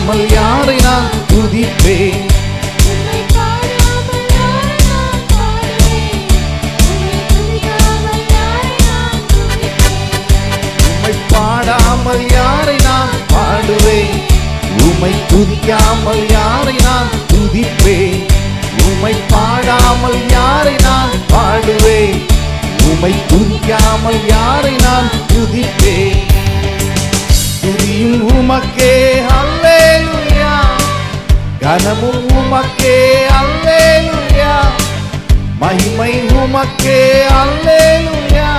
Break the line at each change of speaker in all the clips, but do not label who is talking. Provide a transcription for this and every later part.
துதிக்காமல் யாரை நான் துதிப்பேன்? உம்மை பாடாமல் யாரை நான் பாடுவேன்? உம்மை துதிக்காமல் யாரை நான் துதிப்பேன்? உம்மை பாடாமல் யாரை நான் பாடுவேன்? உம்மை துதிக்காமல் யாரை நான் துதிப்பேன்? துதியும் உமக்கே அல்லேலூயா, கனமும் உமக்கே அல்லேலூயா, மகிமை உமக்கே அல்லேலூயா,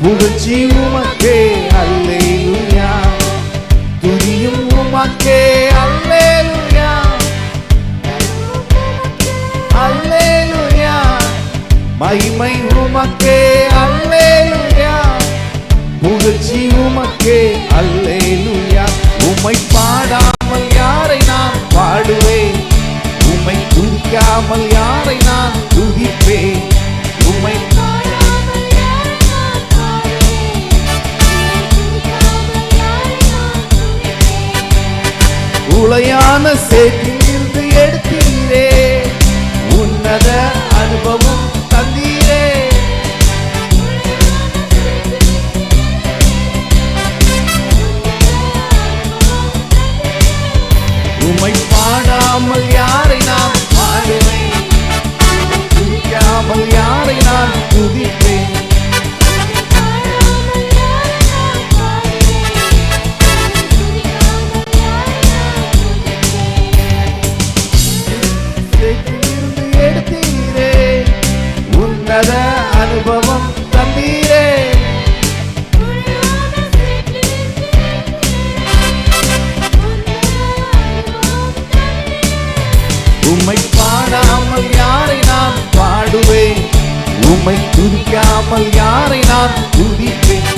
புகழ்ச்சி உமக்கே அல்லேலூயா. துதியும் உமக்கே அல்லேலூயா, அல்லேலூயா, மகிமை உமக்கே அல்லேலூயா, புகழ்ச்சி உமக்கே அல்லேலூயா. உம்மை பாடாமல் யாரை நான் பாடுவேன்? உம்மை துதிக்காமல் யாரை நான் துதிப்பேன்? உம்மை உளையான சேற்றில் இருந்து எடுத்தீரே, உன்னத அனுபவம் தந்தீரே. உம்மை பாடாமல் யாரை நான் பாடுவேன்? துதிக்காமல் யாரை நான் துதிப்பேன்? சேற்றிலிருந்து எடுத்தீரே, உன்னத அனுபவம் தந்தீரே. உம்மை பாடாமல் யாரை நான் பாடுவேன்? உம்மை துதிக்காமல் யாரை நான் துதிப்பேன்?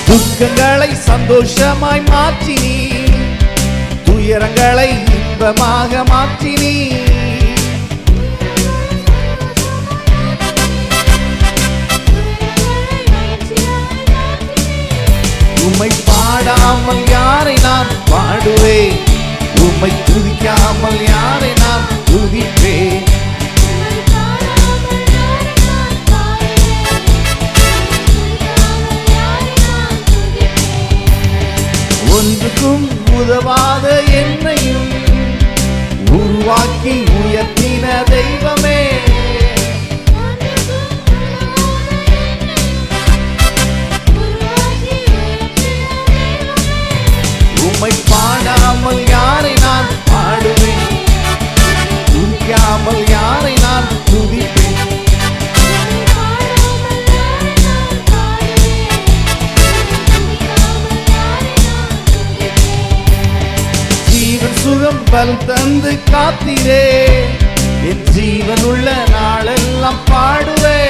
துக்கங்களை சந்தோஷமாய் மாற்றினீ, துயரங்களை இன்பமாக மாற்றினீ. உம்மை பாடாமல் யாரை நான் பாடுவேன்? உம்மை துதிக்காமல் யாரை நான் துதிப்பேன்? ஒன்றுக்கும் உதவாத என்னையும் உருவாக்கி உயர்த்தின தெய்வமே, உம்மை பாடாமல் யாரை நான் பாடுவேன்? துதிக்காமல் யாரை நான் துதிப்பேன்? ஜீவன் சுகம் பல் தந்து காத்திரே, என் ஜீவன் உள்ள நாளெல்லாம் பாடுவே.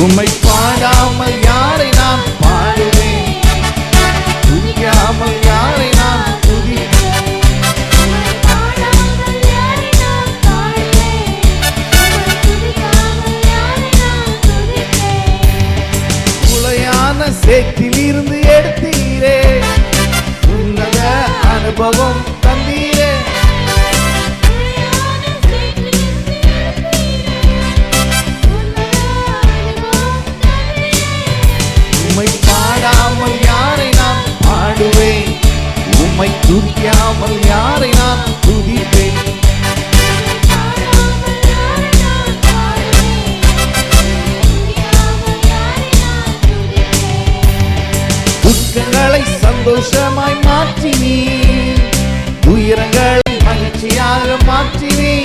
உம்மை பாடாமல் யாரை நான் பாடுவேன்? துதிக்காமல் யாரை நான் துதிப்பேன்? உளையான சேற்றில் இருந்து எடுத்தீரே, உன்னத அனுபவம் தந்தீரே. உம்மை பாடாமல் யாரை நான் பாடுவேன்? உம்மை துதிக்காமல் யாரை நான் துதிப்பேன்? துக்கங்களை சந்தோஷமாய் மாற்றினீ, துயரங்களை மகிழ்ச்சியாக மாற்றினீ.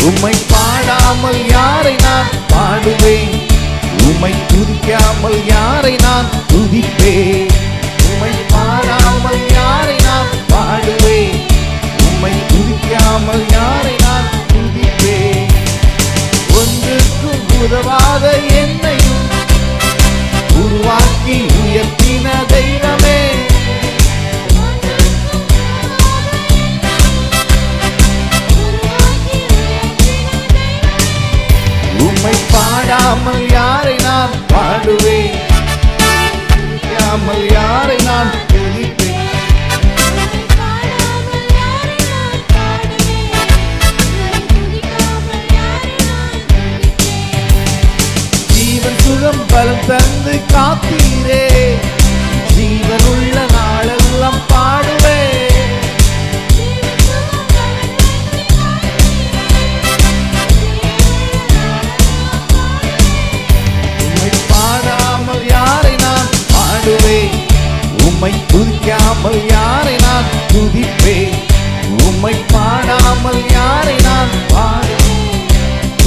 உம்மை பாடாமல் யாரை நான் பாடுவேன்? உம்மை துதிக்காமல் யாரை நான் துதிப்பேன்? உம்மை பாடாமல் யாரை நான் பாடுவேன்? உம்மை துதிக்காமல் யாரை நான் துதிப்பேன்? ஒன்று பாடாமல் யாரை நான் பாடுவேன், துதிக்காமல் யாரை நான் துதிப்பேன். ஜீவன் சுகம் பலம் தந்து காத்தீரே, ஜீவன் உள்ள நாளெல்லாம் பாடுவேன். உம்மை பாடாமல் யாரை நான் பாடுவேன், உம்மை துதிக்காமல் யாரை நான் துதிப்பேன். உம்மை பாடாமல் யாரை நான் பாடுவேன்,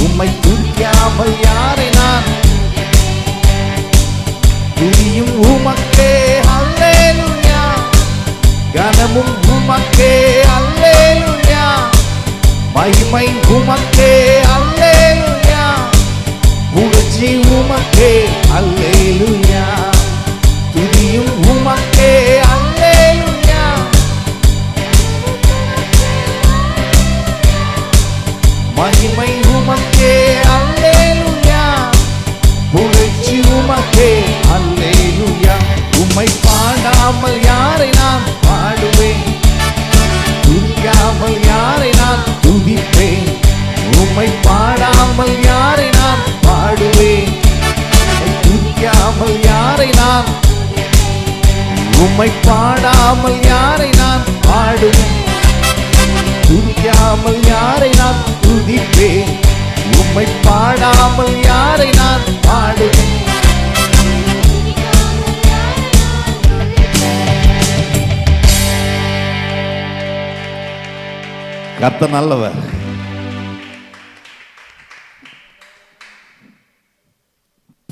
உம்மை துதிக்காமல் யாரை நான் துதியும் உமக்கே அல்லேலூயா, கனமும் உமக்கே அல்லேலூயா, மகிமை உமக்கே அல்லேலூயா, புகழ்ச்சி உமக்கே அல்லேலூயா, துதியும் உமக்கே அல்லேலூயா, மகிமை உமக்கே அல்லேலூயா, புகழ்ச்சி உமக்கே அல்லேலூயா. உம்மை பாடாமல் யாரை நான் பாடுவேன், துதிக்காமல் யாரை நான் துதிப்பேன். உம்மை பாடாமல் யாரை நான் பாடுவேன், துதிக்காமல் யாரை நான், உம்மை பாடாமல் யாரை நான் பாடுவேன், துதிக்காமல் யாரை நான் துதிப்பேன். உம்மை பாடாமல் யாரை நான் பாடுவேன். கர்த்தர் நல்லவர்.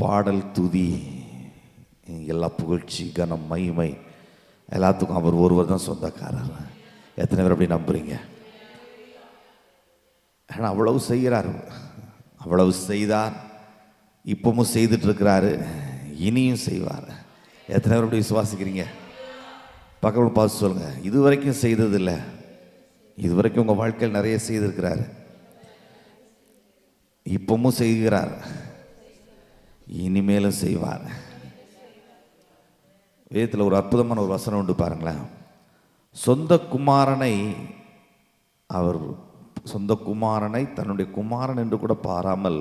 பாடல் துதி எல்லா புகழ்ச்சி கனம் மகிமை எல்லாத்துக்கும் அவர் ஒருவர் தான் சொந்தக்காரர். எத்தனை பேர் அப்படி நம்புறீங்க? ஆனால் அவ்வளவு செய்கிறார், அவ்வளவு செய்தார், இப்பவும் செய்துட்டு இருக்கிறாரு, இனியும் செய்வார். எத்தனை பேர் அப்படி விசுவாசிக்கிறீங்க? பக்கத்தில் பார்த்து சொல்லுங்க, இது வரைக்கும் செய்ததில்லை, இது வரைக்கும் உங்கள் வாழ்க்கையில் நிறைய செய்திருக்கிறார், இப்பவும் செய்கிறார், இனிமேலும் செய்வார். வேதத்தில் ஒரு அற்புதமான ஒரு வசனம் உண்டு பாருங்களேன். சொந்த குமாரனை அவர் சொந்த குமாரனை தன்னுடைய குமாரன் என்று கூட பாராமல்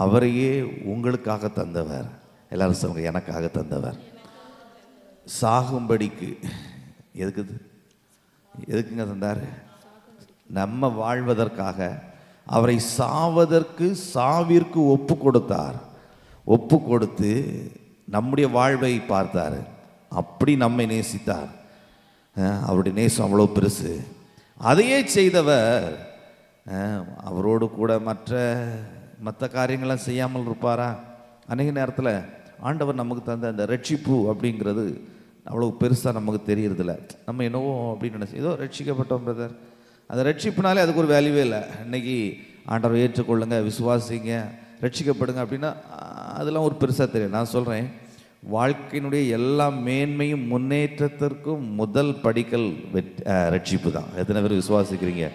அவரையே உங்களுக்காக தந்தவர். எல்லாரும் சொல்லுங்க, எனக்காக தந்தவர். சாகும்படிக்கு எதுக்குங்க தந்தார்? நம்ம வாழ்வதற்காக அவரை சாவதற்கு சாவிற்கு ஒப்பு கொடுத்தார். ஒப்பு கொடுத்து நம்முடைய வாழ்வை பார்த்தார். அப்படி நம்மை நேசித்தார். அவருடைய நேசம் அவ்வளோ பெருசு. அதையே செய்தவர் அவரோடு கூட மற்ற காரியங்கள்லாம் செய்யாமல் இருப்பாரா? அநேக நேரத்தில் ஆண்டவர் நமக்கு தந்த அந்த ரட்சிப்பு அப்படிங்கிறது அவ்வளோ பெருசாக நமக்கு தெரியறதில்ல. நம்ம என்னவோ அப்படின்னு நினச்சி ஏதோ ரட்சிக்கப்பட்டோம் பிரதர், அந்த ரட்சிப்புனாலே அதுக்கு ஒரு வேல்யூவே இல்லை. இன்றைக்கி ஆண்டவர் ஏற்றுக்கொள்ளுங்க, விசுவாசிங்க, ரட்சிக்கப்படுங்க அப்படின்னா அதெல்லாம் ஒரு பெருசாக தெரியும். நான் சொல்கிறேன், வாழ்க்கையினுடைய எல்லா மேன்மையும் முன்னேற்றத்திற்கும் முதல் படிக்கல் ரட்சிப்பு தான். எத்தனை பேர் விசுவாசிக்கிறீங்க?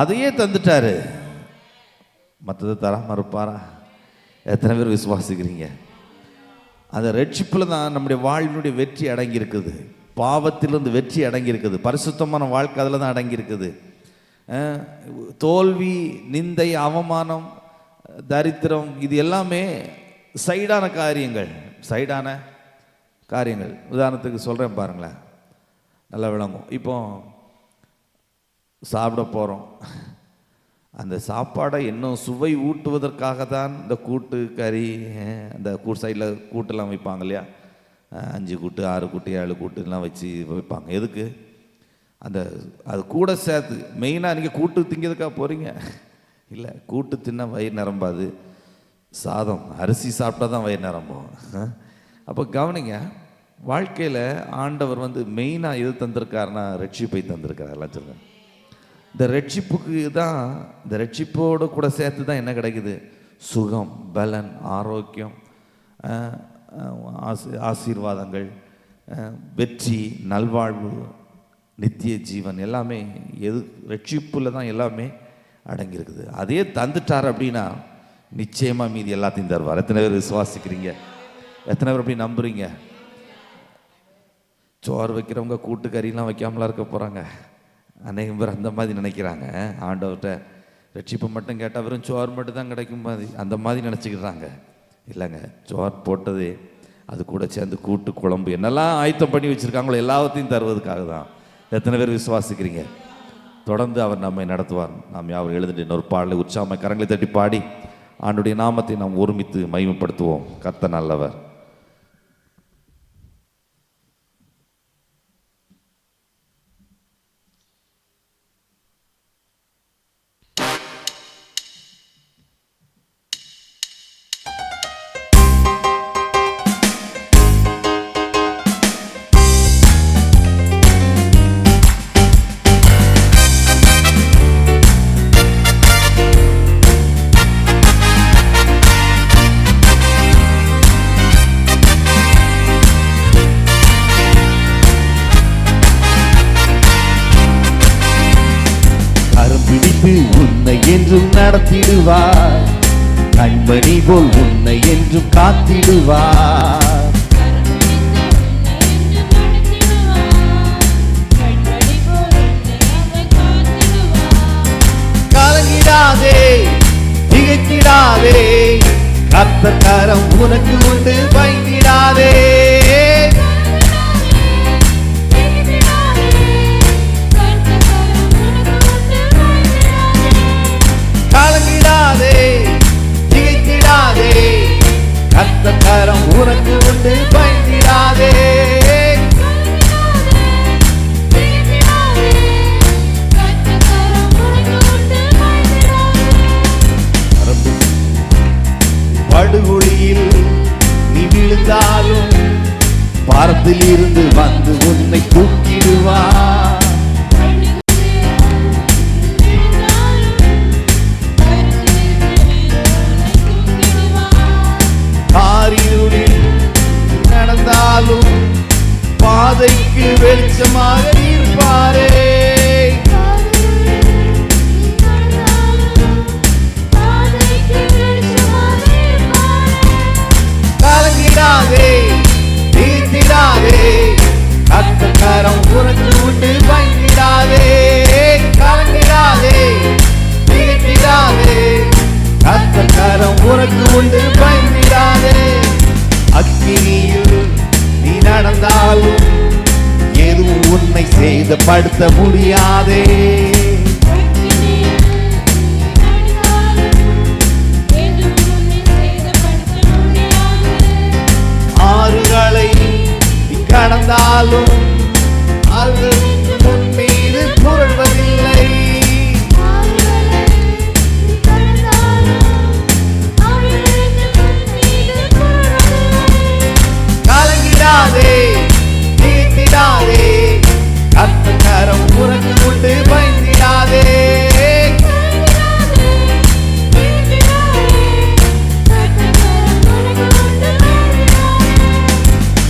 அதையே தந்துட்டாரு, மற்றதை தராம இருப்பாரா? எத்தனை பேர் விசுவாசிக்கிறீங்க? அந்த ரட்சிப்பில் தான் நம்முடைய வாழ்வினுடைய வெற்றி அடங்கியிருக்குது. பாவத்திலிருந்து வெற்றி அடங்கியிருக்குது. பரிசுத்தமான வாழ்க்கை அதில் தான் அடங்கியிருக்குது. தோல்வி, நிந்தை, அவமானம், தரித்திரம் இது எல்லாமே சைடான காரியங்கள். உதாரணத்துக்கு சொல்கிறேன் பாருங்களேன், நல்லா விளங்கும். இப்போ சாப்பிட போகிறோம், அந்த சாப்பாடை இன்னும் சுவை ஊட்டுவதற்காக தான் இந்த கூட்டு கறி, அந்த சைடில் கூட்டெல்லாம் வைப்பாங்க இல்லையா, 5 கூட்டு 6 கூட்டு 7 கூட்டுலாம் வச்சு வைப்பாங்க. எதுக்கு? அது கூட சேர்த்து மெயினாக நீங்கள் கூட்டு திங்கிறதுக்காக போகிறீங்க இல்லை. கூட்டு தின்னா வயிறு நிரம்பாது, சாதம் அரிசி சாப்பிட்டா தான் வயிறு நிரம்பும். அப்போ கவனிங்க, வாழ்க்கையில் ஆண்டவர் மெயினாக எது தந்திருக்காருன்னா ரட்சிப்பை தந்திருக்கார். எல்லாம் சொல்லுங்க, இந்த ரட்சிப்புக்கு தான், இந்த ரட்சிப்போடு கூட சேர்த்து தான் என்ன கிடைக்குது? சுகம், பலன், ஆரோக்கியம், ஆசீர்வாதங்கள், வெற்றி, நல்வாழ்வு, நித்திய ஜீவன் எல்லாமே ரட்சிப்புல தான் எல்லாமே அடங்கியிருக்குது. அதே தந்துட்டார் அப்படின்னா நிச்சயமாக மீதி எல்லாத்தையும் தருவார். எத்தனை பேர் விசுவாசிக்கிறீங்க? எத்தனை பேர் அப்படி நம்புறீங்க? சோறு வைக்கிறவங்க கூட்டுக்கறிலாம் வைக்காமலாம் இருக்க போகிறாங்க. அநேகம் பேர் அந்த மாதிரி நினைக்கிறாங்க. ஆண்டவர்கிட்ட ரட்சிப்பு மட்டும் கேட்டால் வெறும் சோறு மட்டும் தான் கிடைக்கும் மாதிரி அந்த மாதிரி நினச்சிக்கிறாங்க. இல்லைங்க, சோறு போட்டது அது கூட சேர்ந்து கூட்டு குழம்பு என்னெல்லாம் ஆயத்தம் பண்ணி வச்சுருக்காங்களோ எல்லாத்தையும் தருவதுக்காக தான். எத்தனை பேர் விசுவாசிக்கிறீங்க? தொடர்ந்து அவர் நம்மை நடத்துவார். நாம் யாரும் எழுதிட்டு இன்னொரு பாடலை உற்சாகமாக கரங்களை தட்டி பாடி ஆண்டுடைய நாமத்தை நாம் ஒருமித்து மகிமைப்படுத்துவோம். கர்த்தர் நல்லவர்.
உன்னை என்றும் நடத்திடுவார், கண்மணி போல் உன்னை என்றும் காத்திடுவார். கலங்கிடாதே, திகைத்திடாதே, கர்த்தர் கரம் உனக்கு உண்டு, பயந்திடாதே. கரம் உனக்கு உண்டு, பயந்திடாதே. படுகொழியில் நீ விழுந்தாலும் பாரத்தில் இருந்து வந்து உன்னை தூக்கிடுவார். நடந்தாலும் பாதைக்கு வெளிச்சமாக இருப்பாரே. கலங்கிடாதே, தீர்த்திடாதே, கர்த்தர் கரம் உனக்கு உண்டு, பயந்திடாதே. கலங்கிடாதே, தீர்த்திடாதே, கர்த்தர் கரம் உனக்கு உண்டு, பயந்திடாதே. அக்கினியில் நீ நடந்தாலும் எதுவும் உன்னை சேதப்படுத்த முடியாதே. ஆறுகளை நீ கடந்தாலும் அது உன் மீது புரள்வதில்லை. தீர்த்திடாதே, கர்த்தர் கரம் உனக்கு உண்டு, பயந்திடாதே.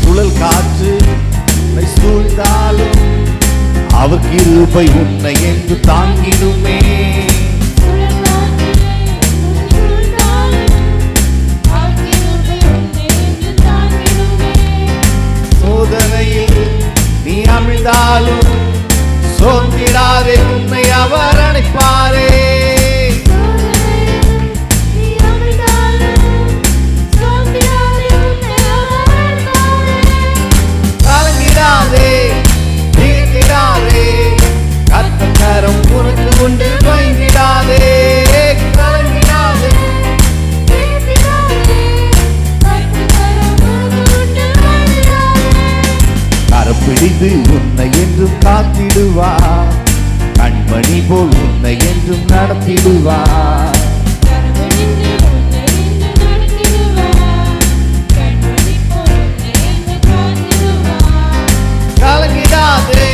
சுழல் காற்று உன்னை சூழ்ந்தாலும் அவர் கிருபை உன்னை என்று தாங்கிடுமே. சோதனையில் நீ அமிழ்ந்தாலும் சோர்ந்திடாதே, உன்னை அவர் அணைப்பாரே. கலங்கிடாதே, தீர்த்திடாதே, கர்த்தர் கரம் உனக்கு உண்டு, பயந்திடாதே. கலங்கிடாதே, கரப்பிடித்து உன்னை என்றும் காத்திடுவார், கண்மணி போல் உன்னை என்றும் நடத்திடுவார். கலங்கிடாதே,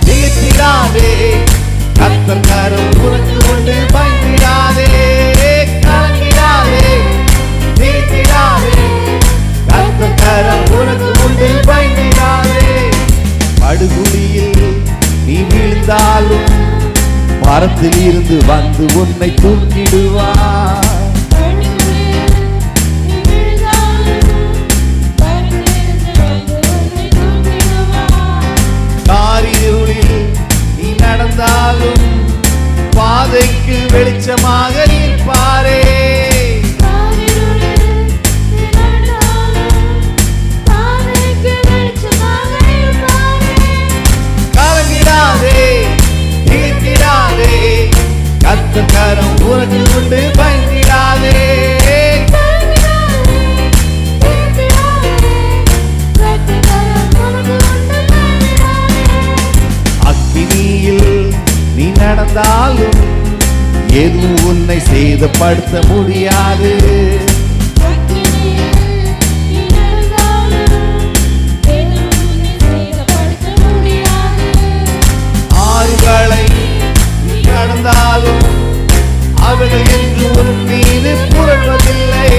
தீர்த்திடாதே, கர்த்தர் கரம் உனக்கு உண்டு, பயந்திடாதே. கலங்கிடாதே, தீர்த்திடாதே, கர்த்தர் கரம் உனக்கு உண்டு, பயந்திடாதே. படுகுழியில் நீ விழுந்தாலும் மரத்தில் இருந்து வந்து உன்னை தூக்கிடுவார். வெளிச்சமாக இருப்பாரே. கலங்கிடாதே, திகைத்திடாதே, கர்த்தர் கரம் உனக்கு உண்டு, பயந்திடாதே. அக்கினியில் நீ நடந்தாலும் எதுவும் உன்னை சேதப்படுத்த முடியாது. ஆறுகளை நீ கடந்தாலும் அவர்கள் என்று உன் மீது புரள்வதில்லை.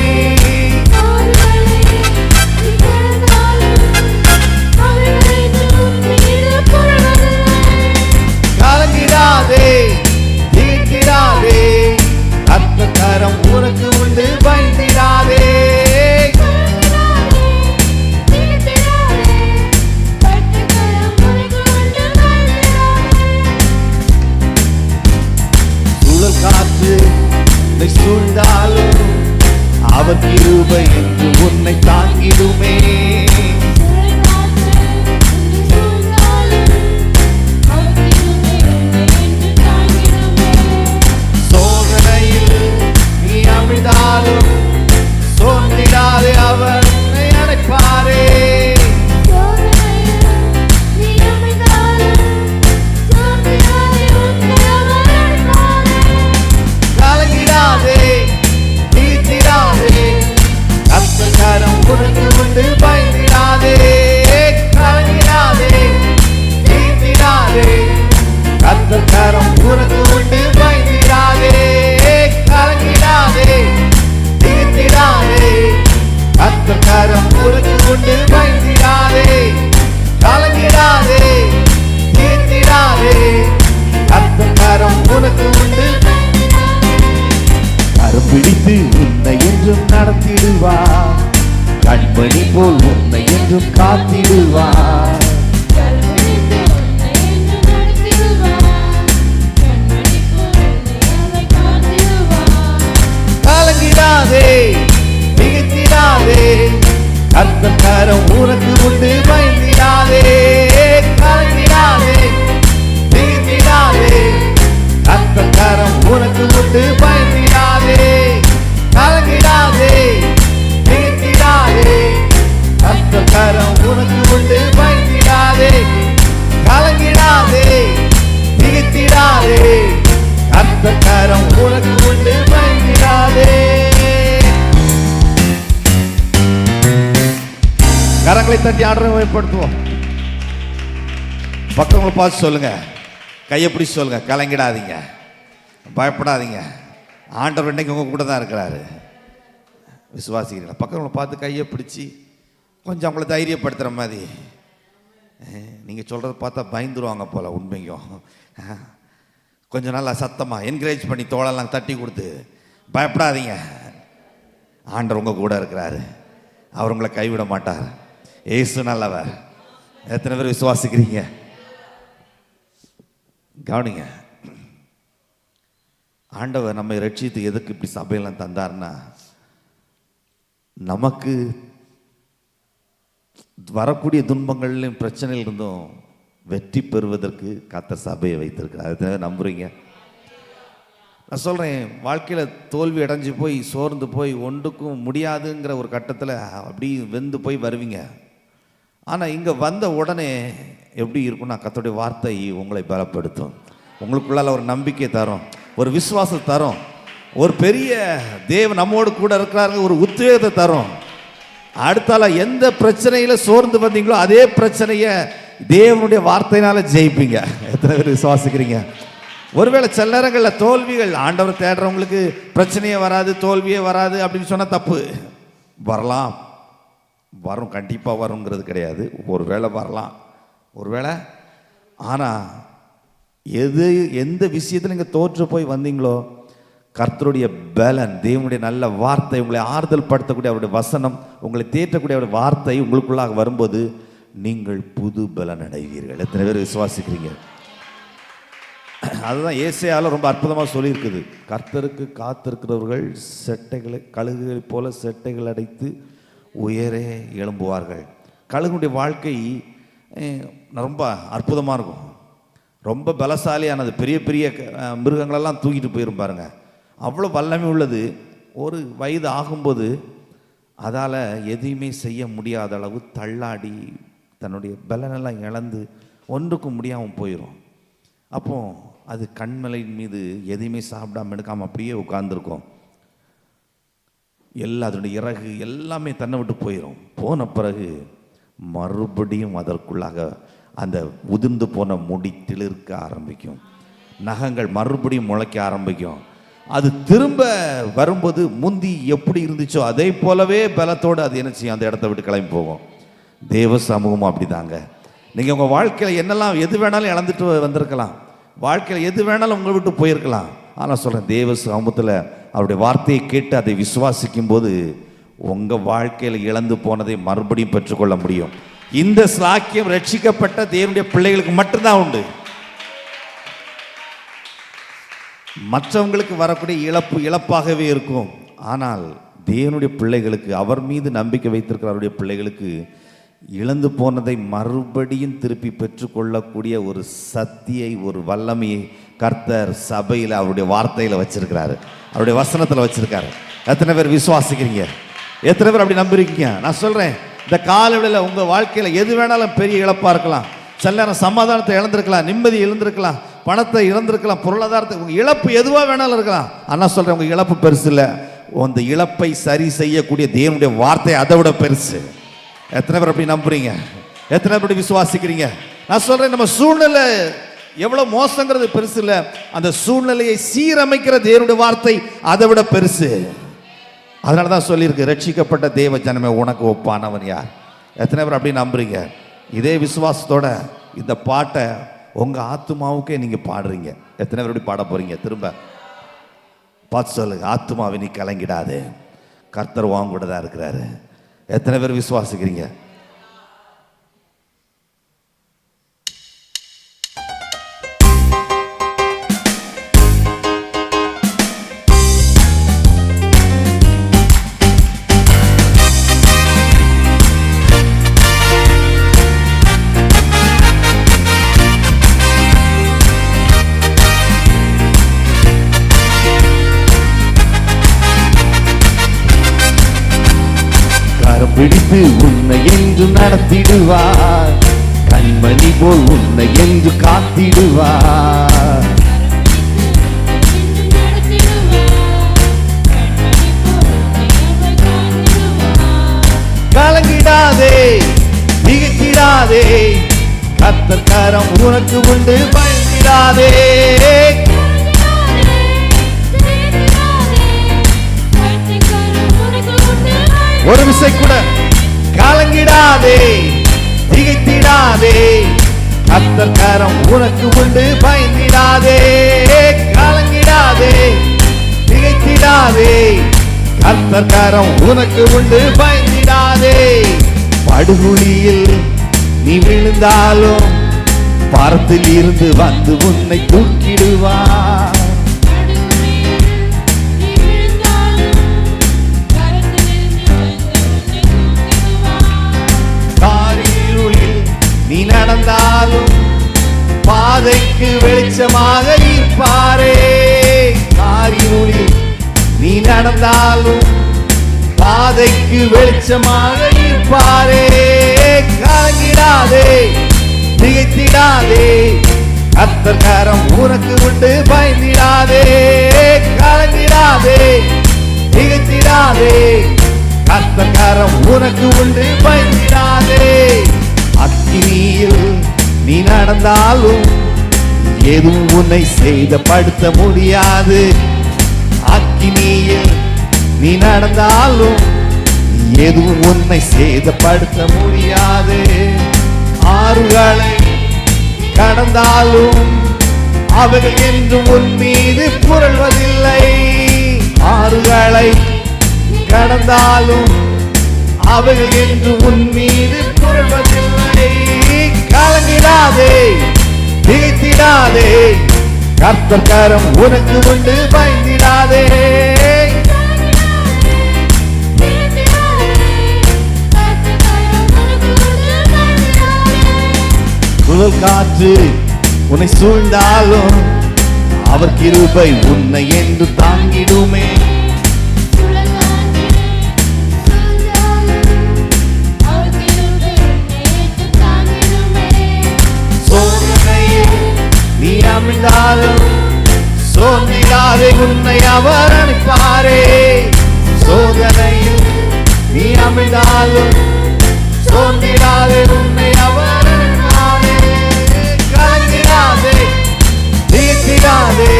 கலங்கிடாதே, திகைத்திடாதே, கர்த்தர் கரம் உனக்கு உண்டு, பயந்திடாதே. சுழல் காற்று உன்னை சூழ்ந்தாலும் அவர் கிருபை என்று உன்னை தாங்கிடுமே. சோதனையில் நீ அமிழ்ந்தாலும் சோர்ந்திடாதே, அவர் உன்னை அழைப்பாரே. கலங்கிடாதே, திகைத்திடாதே, கர்த்தர் கரம் உனக்கு உண்டு, பயந்திடாதே. கலங்கிடாதே, திகைத்திடாதே, கர்த்தர் கரம் உனக்கு உண்டு, பயந்திடாதே. கலங்கிடாதே, திகைத்திடாதே, கர்த்தர் கரம் உனக்கு உண்டு, பயந்திடாதே. கலங்கிடாதே, திகைத்திடாதே, கர்த்தர் கரம் உனக்கு உண்டு. கரம் பிடித்து உன்னை என்றும் நடத்திடுவார், கண்மணி போல் உன்னை என்றும் காத்திடுவார். கலங்கிடாதே, திகைத்திடாதே, கர்த்தர் கரம் உனக்கு உண்டு, பயந்திடாதே. கலங்கிடாதே, திகைத்திடாதே, கர்த்தர் கரம் உனக்கு உண்டு, பயந்திடாதே. கலங்கிடாதே, திகைத்திடாதே, கர்த்தர் கரம் உனக்கு உண்டு, பயந்திடாதே. கலங்கிடாதே, திகைத்திடாதே, கர்த்தர் கரம் உனக்கு உண்டு, பயந்திடாதே. கரங்களை தட்டி ஆர்வப்படுத்துவோம். பக்கங்களை பார்த்து சொல்லுங்க, கையை பிடிச்சி சொல்லுங்க, கலங்கிடாதீங்க, பயப்படாதீங்க, ஆண்டவர் இன்னைக்கு உங்க கூட தான் இருக்கிறாரு. விசுவாசிக்கிறீங்களா? பக்கங்களை பார்த்து கையை பிடிச்சி கொஞ்சம் அவங்கள தைரியப்படுத்துகிற மாதிரி. நீங்கள் சொல்கிறத பார்த்தா பயந்துருவாங்க போல். உண்மைக்கும் கொஞ்சம் நல்லா சத்தமாக என்கரேஜ் பண்ணி தோளெல்லாம் தட்டி கொடுத்து, பயப்படாதீங்க, ஆண்டவர் உங்கள் கூட இருக்கிறாரு, அவர் உங்களை கைவிட மாட்டார், ஏசு நல்லவர். எத்தனை பேர் விசுவாசிக்கிறீங்க? கவனிங்க, ஆண்டவர் நம்மை ரட்சித்து எதுக்கு இப்படி சபையெல்லாம் தந்தார்னா, நமக்கு வரக்கூடிய துன்பங்கள்லையும் பிரச்சனையில் இருந்தும் வெற்றி பெறுவதற்கு கர்த்தர் சபையை வைத்திருக்கிறார். அதை நம்புறீங்க? நான் சொல்கிறேன், வாழ்க்கையில் தோல்வி அடைஞ்சு போய் சோர்ந்து போய் ஒன்றுக்கும் முடியாதுங்கிற ஒரு கட்டத்தில் அப்படி வெந்து போய் வருவீங்க. ஆனால் இங்கே வந்த உடனே எப்படி இருக்குன்னா, கர்த்தருடைய வார்த்தை உங்களை பலப்படுத்தும், உங்களுக்குள்ளால ஒரு நம்பிக்கை தரும், ஒரு விசுவாசம் தரும், ஒரு பெரிய தேவன் நம்மோடு கூட இருக்கிறாருங்க ஒரு உத்வேகத்தை தரும். அடுத்தால எந்த பிரச்சனையில் சோர்ந்து வந்தீங்களோ அதே பிரச்சனையை தேவனுடைய வார்த்தையினால ஜெயிப்பீங்க. எத்தனை பேர் விசுவாசிக்கிறீங்க? ஒருவேளை சில நேரங்களில் தோல்விகள், ஆண்டவர் தேடுறவங்களுக்கு பிரச்சனையே வராது, தோல்வியே வராது அப்படின்னு சொன்னால் தப்பு. வரலாம், வரும், கண்டிப்பாக வருங்கிறது கிடையாது. ஒருவேளை வரலாம், ஒருவேளை. ஆனால் எந்த விஷயத்தில் நீங்கள் தோற்று போய் வந்தீங்களோ, கர்த்தருடைய பலன், தேவனுடைய நல்ல வார்த்தை, உங்களை ஆறுதல் படுத்தக்கூடிய அவருடைய வசனம், உங்களை தேற்றக்கூடிய அவருடைய வார்த்தை உங்களுக்குள்ளாக வரும்போது நீங்கள் புது பலன் அடைவீர்கள். எத்தனை பேர் விசுவாசிக்கிறீங்க?
அதுதான் ஏசாயால ரொம்ப அற்புதமாக சொல்லியிருக்குது. கர்த்தருக்கு காத்திருக்கிறவர்கள் செட்டைகளை கழுகுகளைப் போல செட்டைகள் அடைத்து உயரே எழும்புவார்கள். கழுகுடைய வாழ்க்கை ரொம்ப அற்புதமாக இருக்கும், ரொம்ப பலசாலியானது. பெரிய பெரிய மிருகங்களெல்லாம் தூக்கிட்டு போயிரும் பாருங்க, அவ்வளோ வல்லமை உள்ளது. ஒரு வயது ஆகும்போது அதால் எதையுமே செய்ய முடியாத அளவு தள்ளாடி தன்னுடைய பலனெல்லாம் இழந்து ஒன்றுக்கும் முடியாமல் போயிடும். அப்போ அது கண்மலையின் மீது எதையுமே சாப்பிடாம எடுக்காமல் அப்படியே உட்கார்ந்துருக்கும். அதனுடைய இறகு எல்லாமே தன்னை விட்டு போயிடும். போன பிறகு மறுபடியும் அதற்குள்ளாக அந்த உதிர்ந்து போன முடி திளிர்க்க ஆரம்பிக்கும், நகங்கள் மறுபடியும் முளைக்க ஆரம்பிக்கும். அது திரும்ப வரும்போது முந்தி எப்படி இருந்துச்சோ அதே போலவே பலத்தோடு அது என்ன செய்யும், அந்த இடத்த விட்டு கிளம்பி போகும். தேவ சமூகமும் அப்படிதாங்க. நீங்கள் உங்கள் வாழ்க்கையில் என்னெல்லாம் எது வேணாலும் இழந்துட்டு வந்திருக்கலாம், வாழ்க்கையில் எது வேணாலும் உங்களை விட்டு போயிருக்கலாம். ஆனால் சொல்கிறேன், தேவ சமூகத்தில் அவருடைய வார்த்தையை கேட்டு அதை விசுவாசிக்கும் போது உங்கள் வாழ்க்கையில் இழந்து போனதை மறுபடியும் பெற்றுக்கொள்ள முடியும். இந்த ஸ்லாக்கியம் ரட்சிக்கப்பட்ட தேவனுடைய பிள்ளைகளுக்கு மட்டும்தான் உண்டு. மற்றவங்களுக்கு வரக்கூடிய இழப்பு இழப்பாகவே இருக்கும். ஆனால் தேவனுடைய பிள்ளைகளுக்கு, அவர் மீது நம்பிக்கை வைத்திருக்கிற அவருடைய பிள்ளைகளுக்கு இழந்து போனதை மறுபடியும் திருப்பி பெற்றுக்கொள்ளக்கூடிய ஒரு சக்தியை, ஒரு வல்லமையை கர்த்தர் சபையில் அவருடைய வார்த்தையில் வச்சிருக்கிறாரு, அவருடைய வசனத்தில் வச்சிருக்காரு. எத்தனை பேர் விசுவாசிக்கிறீங்க? எத்தனை பேர் அப்படி நம்பிருக்கீங்க? நான் சொல்கிறேன், இந்த காலவெளியில் உங்கள் வாழ்க்கையில் எது வேணாலும் பெரிய இழப்பாக இருக்கலாம். சில நேரம் சமாதானத்தை இழந்திருக்கலாம், நிம்மதி இழந்திருக்கலாம், பணத்தை இழந்திருக்கலாம், பொருளாதாரத்தை, உங்கள் இழப்பு எதுவாக வேணாலும் இருக்கலாம். ஆனால் சொல்கிறேன், உங்கள் இழப்பு பெருசு இல்லை, அந்த இழப்பை சரி செய்யக்கூடிய தேவனுடைய வார்த்தை அதை விட பெருசு. எத்தனை பேர் அப்படி நம்புறீங்க? எத்தனை பேர் அப்படி விசுவாசிக்கிறீங்க? நான் சொல்கிறேன், நம்ம சூழ்நிலை எவ்வளோ மோசங்கிறது பெருசு இல்லை, அந்த சூழ்நிலையை சீரமைக்கிற தேவனுடைய வார்த்தை அதை விட பெருசு. அதனால தான் சொல்லியிருக்கு, ரட்சிக்கப்பட்ட தேவ ஜனமே உனக்கு ஒப்பானவன் யார்? எத்தனை பேர் அப்படி நம்புறீங்க? இதே விசுவாசத்தோட இந்த பாட்டை உங்கள் ஆத்மாவுக்கே நீங்கள் பாடுறீங்க. எத்தனை பேர் அப்படி பாட போறீங்க? திரும்ப பார்த்து சொல்லுங்க, ஆத்மாவை நீ கலங்கிடாது, கர்த்தர் வாங்க தான் இருக்கிறாரு. எத்தனை பேர் விசுவாசிக்கிறீங்க? பிடித்து உன்னை என்று நடத்திடுவார், கண்மணி போல் உன்னை என்று காத்திடுவார். கலங்கிடாதே, திகைத்திடாதே, கர்த்தர் கரம் உனக்கு உண்டு, பயந்திடாதே. ஒரு விசை கூட, கலங்கிடாதே, திகைத்திடாதே, கர்த்தர் கரம் உனக்கு உண்டு, பயந்திடாதே. கலங்கிடாதே, திகைத்திடாதே, கர்த்தர் கரம் உனக்கு உண்டு, பயந்திடாதே. படுகுழியில் நீ விழுந்தாலும் பரத்தில் இருந்து வந்து உன்னை தூக்கிடுவார். நீ நடந்தாலும் பாதைக்கு வெளிச்சமாக இருப்பாரே. காரிருளில் நீ நடந்தாலும் பாதைக்கு வெளிச்சமாக இருப்பாரே. கலங்கிடாதே, திகைத்திடாதே, கர்த்தர் கரம் உனக்கு உண்டு, பயந்திடாதே. கலங்கிடாதே, திகைத்திடாதே, கர்த்தர் கரம் உனக்கு உண்டு, பயந்திடாதே. அக்கினியில் நீ நடந்தாலும் எதுவும் உன்னை சேதப்படுத்த முடியாது. அக்கினியில் நீ நடந்தாலும் எதுவும் உன்னை சேதப்படுத்த முடியாது. ஆறுகளை கடந்தாலும் அவைகள் என்றும் உன் மீது புரள்வதில்லை. ஆறுகளை கடந்தாலும் அவைகள் என்று உன் மீது புரள்வதில்லை. கலங்கிடாதே, திகைத்திடாதே,
கர்த்தர் கரம் உனக்கு உண்டு, பயந்திடாதே. புயல் காற்று உன்னை சூழ்ந்தாலும் அவர் கிருபை உன்னை என்று தாங்கிடுமே. சோதனையில் நீ அமிழ்ந்தாலும் சோர்ந்திடாதே, உன்னை அவர் அனுப்பாரே. சோதனையில் நீ அமிழ்ந்தாலும் சோர்ந்திடாதே, உன்னை அவர் அனுப்பாரே. கலங்கிடாதே, திகைத்திடாதே,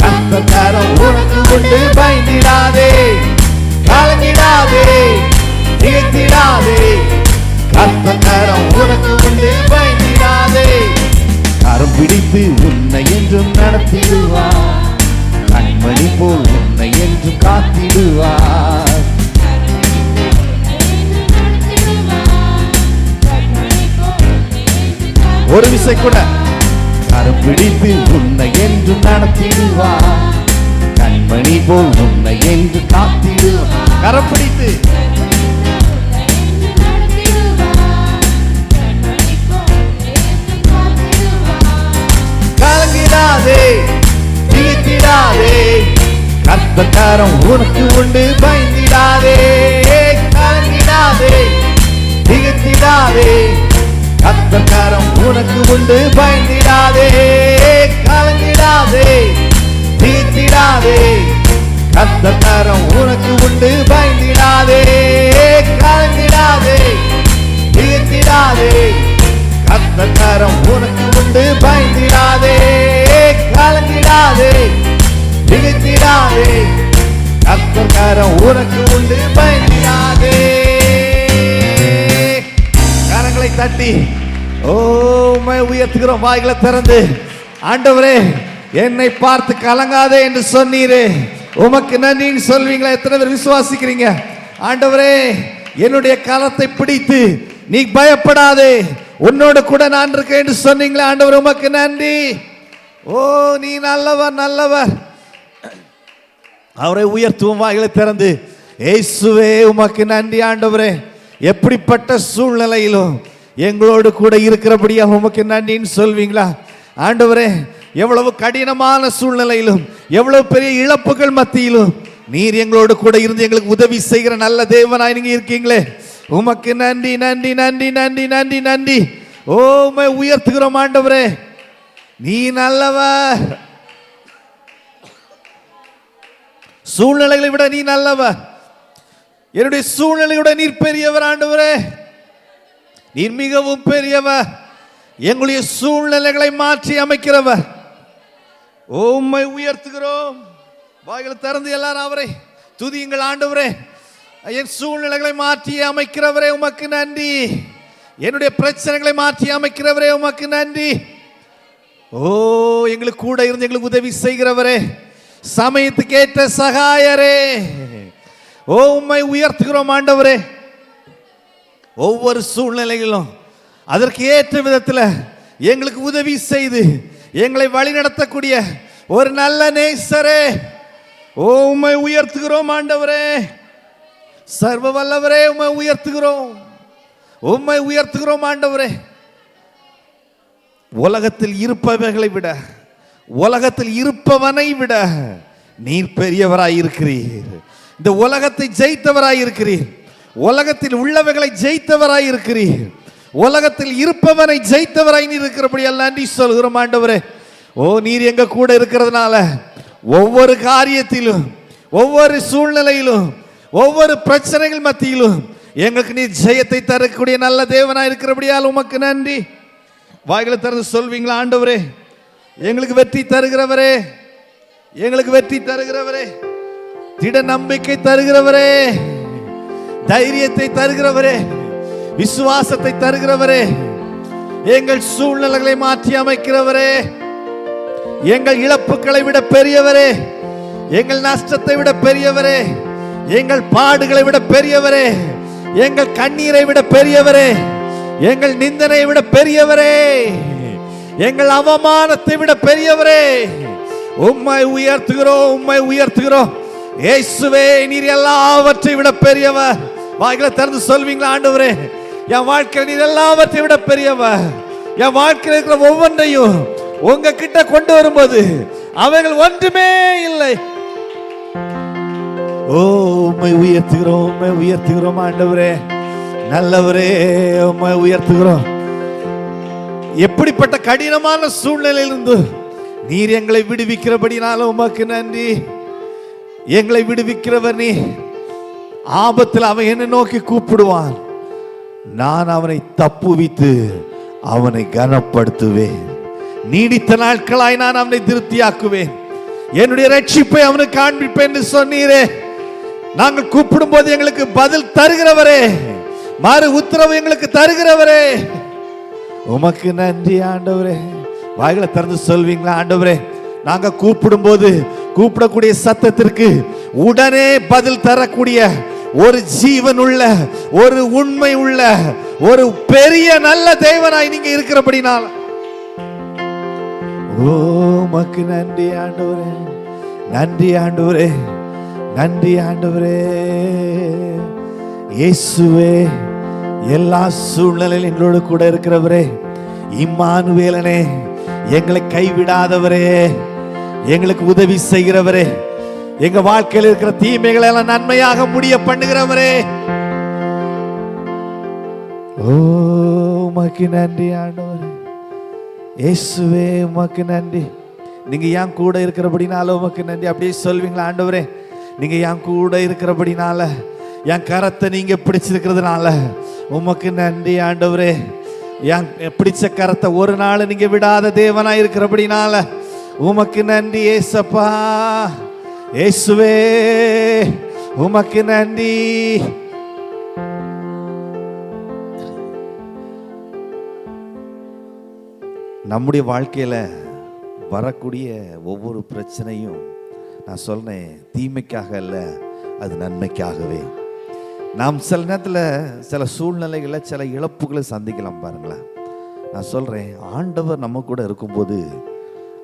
கர்த்தர் கரம் உனக்கு உண்டு, பயந்திடாதே. கலங்கிடாதே, திகைத்திடாதே, கர்த்தர் கரம் உனக்கு உண்டு, பயந்திடாதே. கரம் பிடித்து உன்னை என்றும் நடத்திடுவார், கண்மணி போல் உன்னை என்றும் காத்திடுவார். ஒரு விசை கூட. கரம் பிடித்து உன்னை என்றும் நடத்திடுவார், கண்மணி போல் உன்னை என்று காத்திடுவார். கரம் பிடித்து கலங்கிடாதே, திகைத்திடாதே, கர்த்தர் கரம் உனக்கு உண்டு, பயந்திடாதே. கலங்கிடாதே, திகைத்திடாதே, கர்த்தர் கரம் உனக்கு உண்டு, பயந்திடாதே. கலங்கிடாதே, திகைத்திடாதே, கர்த்தர் கரம் உனக்கு உண்டு, பயந்திடாதே. கலங்கிடாதே, திகைத்திடாதே, கர்த்தர் கரம் உனக்கு உண்டு, பயந்திடாதே. கலங்கிடாதே, திகைத்திடாதே, கர்த்தர் கரம் உனக்கு உண்டு, பயந்திடாதே. கரங்களை தட்டி ஓமை உயர்த்துகிறோம். வாய்களை திறந்து, ஆண்டவரே என்னை பார்த்து கலங்காதே என்று சொன்னீரே, உமக்கு நன்றின்னு சொல்வீங்களா? எத்தனை பேர் விசுவாசிக்கிறீங்க? ஆண்டவரே என்னுடைய கரத்தை பிடித்து நீ பயப்படாதே, உன்னோடு கூட நான் இருக்கேன் என்று சொன்னீங்களே. ஆண்டவர் உமக்கு நன்றி. ஓ நீ நல்லவர், நல்லவர். அவரை உயர்த்துவோம். வாய்களை திறந்து, இயேசுவே உமக்கு நன்றி ஆண்டவரே. எப்படிப்பட்ட சூழ்நிலையிலும் எங்களோடு கூட இருக்கிறபடியா உமக்கு நன்றின்னு சொல்வீங்களா? ஆண்டவரே எவ்வளவு கடினமான சூழ்நிலையிலும், எவ்வளவு பெரிய இழப்புகள் மத்தியிலும் நீர் எங்களோடு கூட இருந்து எங்களுக்கு உதவி செய்கிற நல்ல தேவனாய் நீங்க இருக்கீங்களே. உமக்கு நன்றி, நன்றி, நன்றி, நன்றி, நன்றி, நன்றி. ஓ உம்மை உயர்த்துகிறோம் ஆண்டவரே, நீ நல்லவர். சூழ்நிலைகளை விட நீ நல்லவர். என்னுடைய சூழ்நிலையோட நீர் பெரியவர் ஆண்டவரே, நீர் மிகவும் பெரியவர். எங்களுடைய சூழ்நிலைகளை மாற்றி அமைக்கிறவர். உம்மை உயர்த்துகிறோம். வாய்களை திறந்து எல்லாரும் அவரை துதியுங்கள். ஆண்டவரே என் சூழ்நிலைகளை மாற்றி அமைக்கிறவரே உமக்கு நன்றி. என்னுடைய பிரச்சனைகளை மாற்றி அமைக்கிறவரே உமக்கு நன்றி. ஓ எங்களுக்கு கூட இருந்து எங்களுக்கு உதவி செய்கிறவரே, சமயத்துக்கு ஏற்ற சகாயரே, ஓ உம்மை உயர்த்துகிறோம் ஆண்டவரே. ஒவ்வொரு சூழ்நிலையிலும் அதற்கு ஏற்ற விதத்தில் எங்களுக்கு உதவி செய்து எங்களை வழிநடத்தக்கூடிய ஒரு நல்ல நேசரே, ஓ உம்மை உயர்த்துகிறோம் ஆண்டவரே. சர்வ வல்லவரே உம்மை உயர்த்துகிறோம், உம்மை உயர்த்துகிறோம் ஆண்டவரே. உலகத்தில் இருப்பவர்களை விட, உலகத்தில் இருப்பவனை விட நீர் பெரியவராய் இருக்கிறீர். இந்த உலகத்தை ஜெயித்தவராய் இருக்கிறீர். உலகத்தில் உள்ளவைகளை ஜெயித்தவராய் இருக்கிறீர். உலகத்தில் இருப்பவனை ஜெயித்தவராய் நீர் இருக்கிறபடி எல்லாம் நன்றி சொல்கிறோம் ஆண்டவரே. ஓ நீர் எங்க கூட இருக்கிறதுனால ஒவ்வொரு காரியத்திலும், ஒவ்வொரு சூழ்நிலையிலும், ஒவ்வொரு பிரச்சனைகள் மத்தியிலும் எங்களுக்கு நீர் ஜெயத்தை தரக்கூடிய நல்ல தேவனாய் இருக்கிறபடியால் உமக்கு நன்றி. வாய்களை திறந்து சொல்வீங்களா? ஆண்டவரே எங்களுக்கு வெற்றி தருகிறவரே, எங்களுக்கு வெற்றி தருகிறவரே, திட நம்பிக்கை தருகிறவரே, தைரியத்தை தருகிறவரே, விசுவாசத்தை தருகிறவரே, எங்கள் சூழ்நிலைகளை மாற்றி அமைக்கிறவரே, எங்கள் இழப்புகளை விட பெரியவரே, எங்கள் நஷ்டத்தை விட பெரியவரே, எங்கள் பாடுகளை விட பெரியவரே, எங்கள் கண்ணீரை விட பெரியவரே, எங்கள் நிந்தனை விட பெரியவரே, எங்கள் அவமானத்தை விட பெரியவரே, உம்மை உயர்த்துகிறோம், உம்மை உயர்த்துகிறோம். இயேசுவே, நீர் எல்லாவற்றை விட பெரியவர். வாய்களை திறந்து சொல்வீங்களா? ஆண்டவரே, என் வாழ்க்கையில் நீர் எல்லாவற்றை விட பெரியவர். என் வாழ்க்கையில் இருக்கிற ஒவ்வொன்றையும் உங்க கிட்ட கொண்டு வரும்போது அவைகள் ஒன்றுமே இல்லை. ஓ, உம்மை உயர்த்துகிறோம், உம்மை உயர்த்துகிறோம் ஆண்டவரே, நல்லவரே, உம்மை உயர்த்துகிறோம். எப்படிப்பட்ட கடினமான சூழ்நிலையிலிருந்து நீர் எங்களை விடுவிக்கிறபடினால உமக்கு நன்றி. எங்களை விடுவிக்கிறவர் நீ. ஆபத்தில் அவன் என்னை நோக்கி கூப்பிடுவான், நான் அவனை தப்புவித்து அவனை கனப்படுத்துவேன். நீடித்த நாட்களாய் நான் அவனை திருப்தியாக்குவேன். என்னுடைய ரட்சிப்பை அவனுக்கு காண்பிப்பேன் என்று சொன்னீரே. நாங்கள் கூப்பிடும் போது எங்களுக்கு பதில் தருகிறவரே, மறு உத்தரவு எங்களுக்கு தருகிறவரே, உமக்கு நன்றி ஆண்டவரே. வாய்களை திறந்து சொல்வீங்களா? ஆண்டவரே, நாங்க கூப்பிடும் போது கூப்பிடக்கூடிய சத்தத்திற்கு உடனே பதில் தரக்கூடிய ஒரு ஜீவன் உள்ள, ஒரு உண்மை உள்ள, ஒரு பெரிய நல்ல தேவனாய் நீங்க இருக்கிறபடினால உமக்கு நன்றி ஆண்டவரே, நன்றி ஆண்டவரே, நன்றி ஆண்டவரே. இயேசுவே, எல்லா சூழ்நிலையிலும் எங்களோடு கூட இருக்கிறவரே, இம்மானுவேலனே, எங்களை கைவிடாதவரே, எங்களுக்கு உதவி செய்கிறவரே, எங்க வாழ்க்கையில் இருக்கிற தீமைகளை எல்லாம் நன்மையாக முடிய பண்ணுகிறவரே, ஓ உமக்கு நன்றி ஆண்டவரே. இயேசுவே, உமக்கு நன்றி. நீங்க என் கூட இருக்கிறபடினால உமக்கு நன்றி. அப்படியே சொல்வீங்களா? ஆண்டவரே, நீங்க என் கூட இருக்கிறபடினால, என் கரத்தை நீங்க பிடிச்சிருக்கிறதுனால உமக்கு நன்றி ஆண்டவரே. என் பிடிச்ச கரத்தை ஒரு நாள் நீங்க விடாத தேவனா இருக்கிறபடினால உமக்கு நன்றி ஏசப்பா. இயேசுவே, உமக்கு நன்றி. நம்முடைய வாழ்க்கையில வரக்கூடிய ஒவ்வொரு பிரச்சனையும் நான் சொல்றேன், தீமைக்காக அல்ல, அது நன்மைக்காகவே. நாம் சில நேரத்தில் சில சூழ்நிலைகளில் சில இழப்புகளை சந்திக்கலாம். பாருங்களேன், நான் சொல்றேன், ஆண்டவர் நம்ம கூட இருக்கும்போது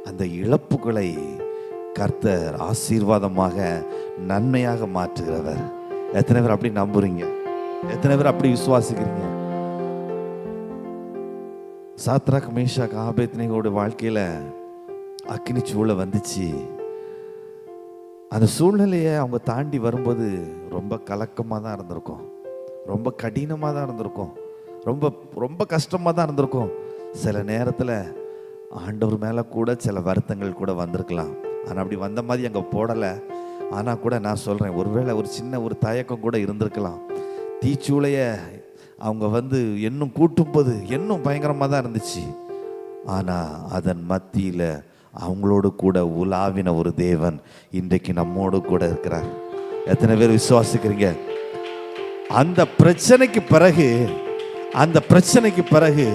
அந்த இழப்புகளை கர்த்தர் ஆசீர்வாதமாக நன்மையாக மாற்றுகிறவர். எத்தனை பேர் அப்படி நம்புறீங்க? எத்தனை பேர் அப்படி விசுவாசிக்கிறீங்க? சாத்ராக், மேஷாக், ஆபேத்நேகோட வாழ்க்கையில அக்கினி சூளை வந்துச்சு. அந்த சூழ்நிலையை அவங்க தாண்டி வரும்போது ரொம்ப கலக்கமாக தான் இருந்திருக்கும், ரொம்ப கடினமாக தான் இருந்திருக்கும், ரொம்ப ரொம்ப கஷ்டமாக தான் இருந்திருக்கும். சில நேரத்தில் ஆண்டவர் மேலே கூட சில வருத்தங்கள் கூட வந்திருக்கலாம். ஆனால் அப்படி வந்த மாதிரி அங்கே போடலை. ஆனால் கூட நான் சொல்கிறேன், ஒருவேளை ஒரு சின்ன ஒரு தயக்கம் கூட இருந்திருக்கலாம். தீச்சூளையை அவங்க இன்னும் கூட்டும்போது இன்னும் பயங்கரமாக தான் இருந்துச்சு. ஆனால் அதன் மத்தியில் அவங்களோடு கூட உலாவின ஒரு தேவன் இன்றைக்கு நம்மோடு கூட இருக்கிறார். எத்தனை பேர் விசுவாசிக்கிறீங்க? அந்த பிரச்சனைக்கு பிறகு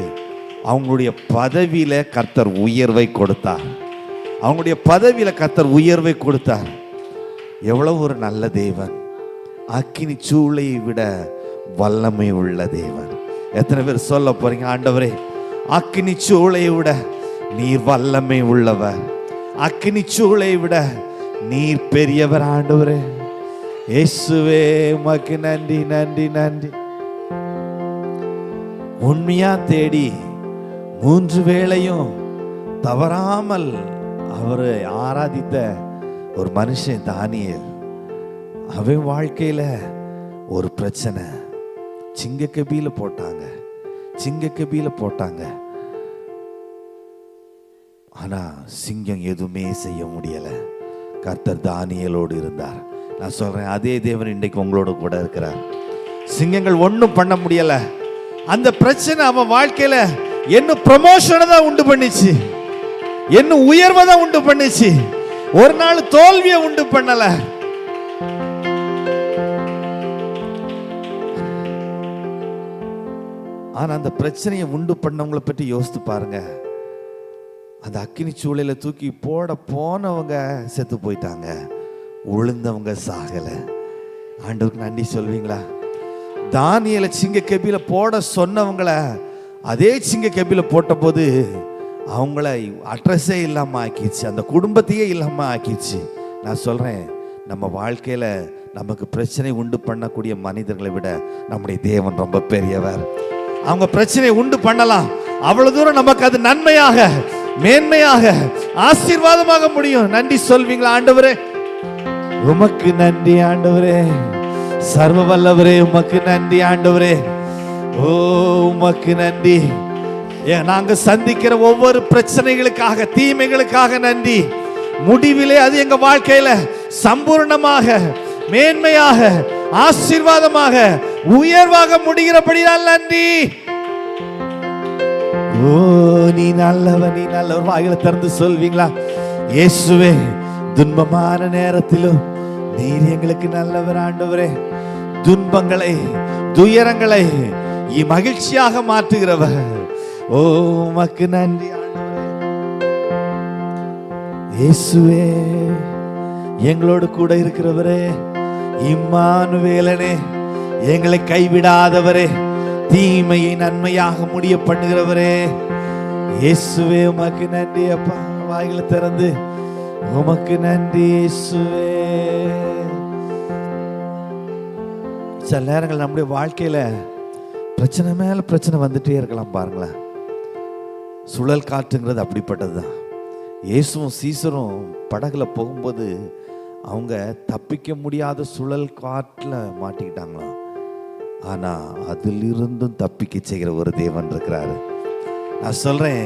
அவங்களுடைய பதவியில கர்த்தர் உயர்வை கொடுத்தார். அவங்களுடைய பதவியில கர்த்தர் உயர்வை கொடுத்தார். எவ்வளவு ஒரு நல்ல தேவன்! அக்கினி சூளையை விட வல்லமை உள்ள தேவன். எத்தனை பேர் சொல்ல போறீங்க, ஆண்டவரே, அக்கினி சூளையை விட நீர் வல்லமை உள்ளவர், அக்கினி சூளையை விட நீர் பெரியவர் ஆண்டவரே. இயேசுவே, உமக்கு நன்றி, நன்றி, நன்றி. உண்மையா தேடி 3 வேளையும் தவறாமல் அவரை ஆராதித்த ஒரு மனுஷன் தானியேல். அவன் வாழ்க்கையில ஒரு பிரச்சனை, சிங்கக்கபியில போட்டாங்க. ஆனா சிங்கம் எதுவுமே செய்ய முடியல. கர்த்தர் தானியேலோடு இருந்தார். நான் சொல்றேன், அதே தேவன் இன்றைக்கு உங்களோட கூட இருக்கிறார். சிங்கங்கள் ஒன்றும் பண்ண முடியல. அந்த பிரச்சனை அவன் வாழ்க்கையில என்ன ப்ரமோஷனை தான் உண்டு பண்ணிச்சு, என்ன உயர்வை தான் உண்டு பண்ணிச்சு. ஒரு நாள் தோல்வியை உண்டு பண்ணல. ஆனா அந்த பிரச்சனையை உண்டு பண்ணவங்களை பற்றி யோசித்து பாருங்க. அந்த அக்கினி சூளையில தூக்கி போட போனவங்க செத்து போயிட்டாங்க, உளுந்தவங்க சாகல. ஆண்டவருக்கு நன்றி சொல்வீங்களா? தானியேலை சிங்க கெபியில போட சொன்னவங்கள அதே சிங்க கெபியில போட்ட போது
அவங்கள அட்ரஸே இல்லாமல் ஆக்கிடுச்சு, அந்த குடும்பத்தையே இல்லாமல் ஆக்கிடுச்சு. நான் சொல்கிறேன், நம்ம வாழ்க்கையில் நமக்கு பிரச்சனை உண்டு பண்ணக்கூடிய மனிதர்களை விட நம்முடைய தேவன் ரொம்ப பெரியவர். அவங்க பிரச்சனை உண்டு பண்ணலாம், அவ்வளவு தூரம் நமக்கு அது நன்மையாக, மேன்மையாக, ஆசீர்வாதமாக முடியும். நன்றி சொல்வீங்களா? ஆண்டவரே உமக்கு நன்றி, ஆண்டவரே சர்வ வல்லவரே உமக்கு நன்றி, ஆண்டவரே ஓ உமக்கு நன்றி. நாங்க சந்திக்கிற ஒவ்வொரு பிரச்சனைகளுக்காக, தீமைகளுக்காக நன்றி. முடிவிலே அது எங்க வாழ்க்கையில சம்பூர்ணமாக, மேன்மையாக, ஆசீர்வாதமாக, உயர்வாக முடிகிறபடியால் நன்றி. ஓ நீ நல்லவன், நீ நல்லவர். வாயில திறந்து சொல்வீங்களா? இயேசுவே, துன்பமான நேரத்திலும் நீர் எங்களுக்கு நல்லவர் ஆண்டவரே. துன்பங்களை, துயரங்களை மகிழ்ச்சியாக மாற்றுகிறவர். ஓ உமக்கு நன்றி ஆண்டவரே. இயேசுவே, எங்களோடு கூட இருக்கிறவரே, இம்மானுவேலனே, எங்களை கைவிடாதவரே, தீமையை நன்மையாக முடிய பண்ணுகிறவரே, இயேசுவே உமக்கு நன்றி அப்பா. வாயில திறந்து உமக்கு நன்றி இயேசுவே. சில நேரங்கள் நம்முடைய வாழ்க்கையில பிரச்சனை மேல பிரச்சனை வந்துட்டே இருக்கலாம். பாருங்களேன், சுழல் காற்றுங்கிறது அப்படிப்பட்டதுதான். இயேசுவும் சீசரும் படகுல போகும்போது அவங்க தப்பிக்க முடியாத சுழல் காற்றுல மாட்டிக்கிட்டாங்களாம். ஆனா அதிலிருந்தும் தப்பிக்க செய்கிற ஒரு தேவன் இருக்கிறாரு. நான் சொல்றேன்,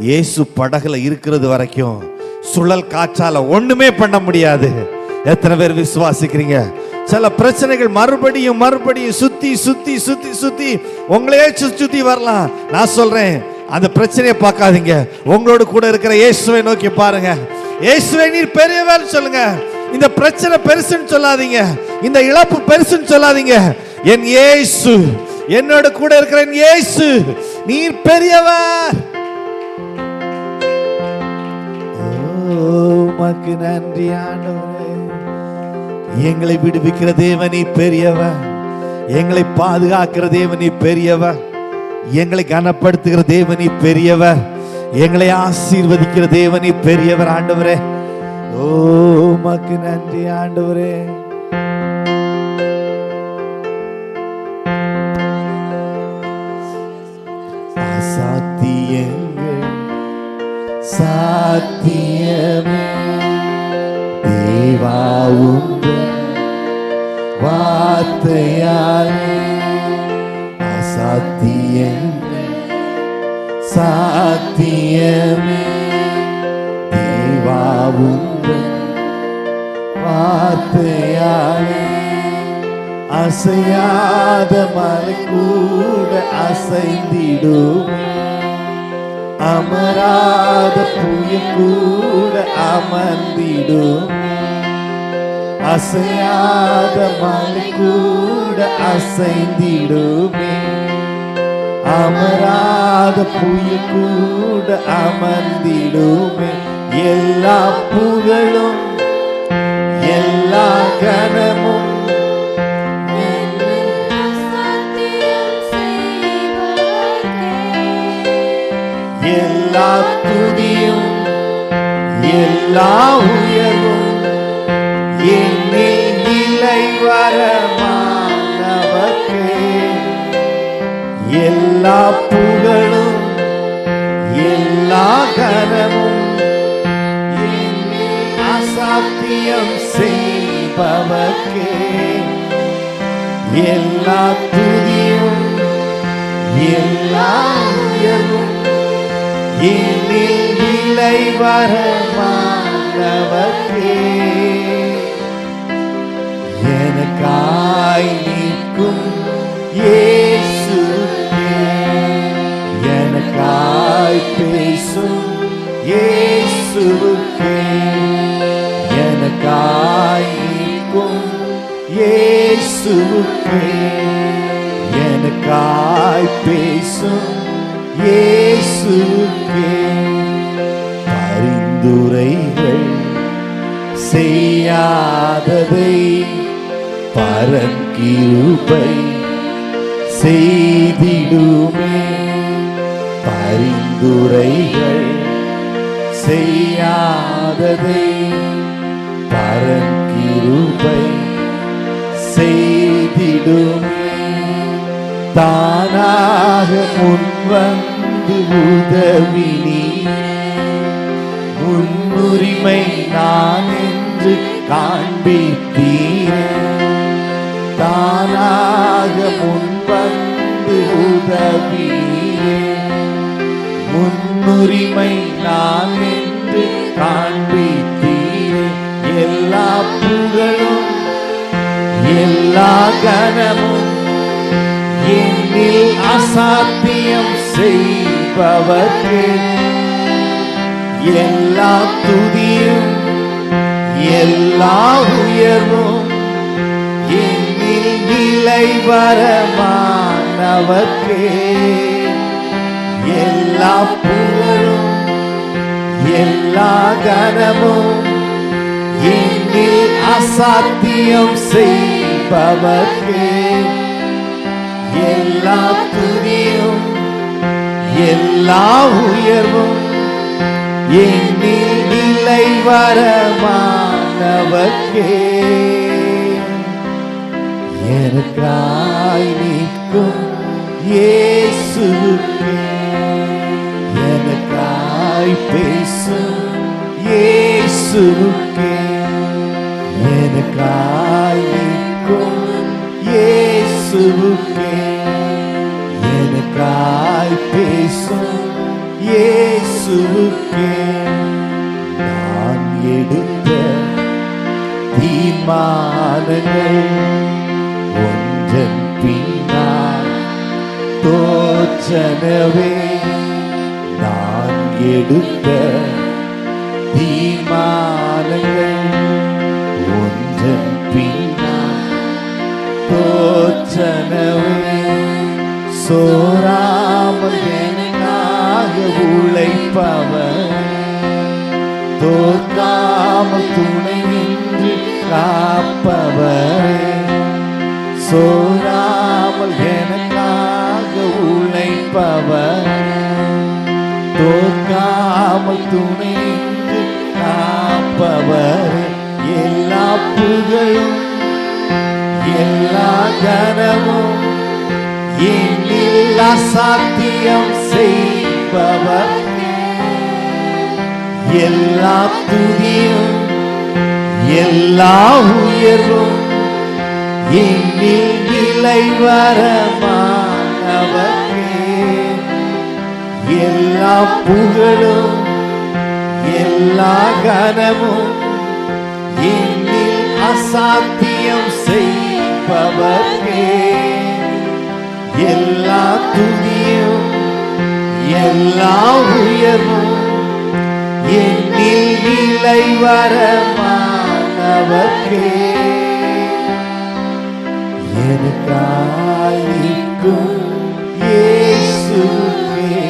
இயேசு படகுல இருக்கிறது வரைக்கும் சுழல் காற்றால ஒண்ணுமே பண்ண முடியாது. எத்தனை பேர் விசுவாசிக்கிறீங்க? சில பிரச்சனைகள் மறுபடியும் மறுபடியும் சுத்தி சுத்தி சுத்தி சுத்தி உங்களையே சுத்தி வரலாம். நான் சொல்றேன், அந்த பிரச்சனையை பார்க்காதீங்க, உங்களோட கூட இருக்கிற இயேசுவை நோக்கி பாருங்க. இயேசுவை நீர் பெரியவர் சொல்லுங்க. இந்த பிரச்சனை பெருசுன்னு சொல்லாதீங்க, இந்த இழப்பு பெருசுன்னு சொல்லாதீங்க. என் இயேசு, என்னோட கூட இருக்கிற என் இயேசு நீர் பெரியவர். உமக்கு நன்றி ஆண்டவரே. எங்களை விடுவிக்கிற தேவனே பெரியவர், எங்களை பாதுகாக்கிற தேவனே பெரியவர், எங்களை கனப்படுத்துகிற தேவனே பெரியவர், எங்களை ஆசீர்வதிக்கிற தேவனே பெரியவர் ஆண்டவரே. ஓ உமக்கு நன்றி ஆண்டவரே. சாத்தியங்கள் சாத்தியமே தேவா உந்தன் வார்த்தையாலே. அசாத்தியங்கள் சாத்தியமே தேவா உந்தன் வார்த்தையாலே. அசையாத மலை கூட அசைந்திடுமே, அமராத புயல் கூட அமர்ந்திடுமே. அசையாத மலை கூட அசைந்திடுமே, அமராத புயல் கூட அமர்ந்திடுமே. எல்லா புகழும் எல்லா கனமும் எல்லா துதியும் எல்லா உயர்வும் என்னில் நிலை வரமானவர்க்கே. எல்லா புகழும் எல்லா கனமும் அசாத்தியம் செய்பவர்க்கே. எல்லா துதியும் எல்லா உயர்வும் என்னில் நிலை வரமானவர்க்கே. எனக்காய் நிற்கும் இயேசுவே, எனக்காய் பேசும் இயேசுவே, எனக்காய் நிற்கும் இயேசுவே, எனக்காய் பேசும் இயேசுவே. பரிந்துரைகள் செய்யாததை பரங்கிருபை செய்திடுமே.
பரிந்துரைகள் செய்யாததை பரங்கிருபை செய்திடுமே. தானாக முன்வந்து உதவினி முன்னுரிமை நான் என்று காண்பித்தீரே. தானாக முன்வந்து உதவியே முன்னுரிமை நான் என்று காண்பித்தீரே. எல்லா புகழும் எல்லா கனமும் என்னில் அசாத்தியம் செய்பவர்க்கு எல்லா துதியும் எல்லா உயர்வும் என்னில் நிலை வரமானவர்க்கே. எல்லா புகழும் எல்லா கனமும் என்னில் அசாத்தியம் செய்பவர்க்கே எல்லா துதியும் எல்லா உயர்வும் என்னில் நிலை வரமானவர்க்கே. எனக்காய் நிற்கும் இயேசுவுக்கே எனக்காய் பேசும் இயேசுவுக்கே எனக்காய் நிற்கும் இயேசுவுக்கே எனக்காய் பேசும் இயேசுவுக்கே நான் எடுத்த தீர்மானங்கள் ஒன்றன் பின்னால் தோற்றனவே. நான் எடுத்த தீர்மானங்கள் ஒன்றன் பின்னால் தோற்றனவே. சோராமல் எனக்காக உழைப்பவர் தோற்காமல் துணை நின்று காப்பவரே. சோராமல் எனக்காக உழைப்பவர் தோற்காமல் துணை நின்று காப்பவரே. எல்லா புகழும் எல்லா கனமும் என்னில் அசாத்தியம் செய்பவர் எல்லா துதியும் எல்லா உயர்வும் என்னில் நிலை வரமானவர்க்கே. எல்லா புகழும் எல்லா கனமும் என்னில் அசாத்தியம் செய்பவர்க்கே எல்லா துதியும் எல்லா உயர்வும் என்னில் நிலை வரமானவர்க்கே. எனக்காய் நிற்கும் இயேசுவுக்கே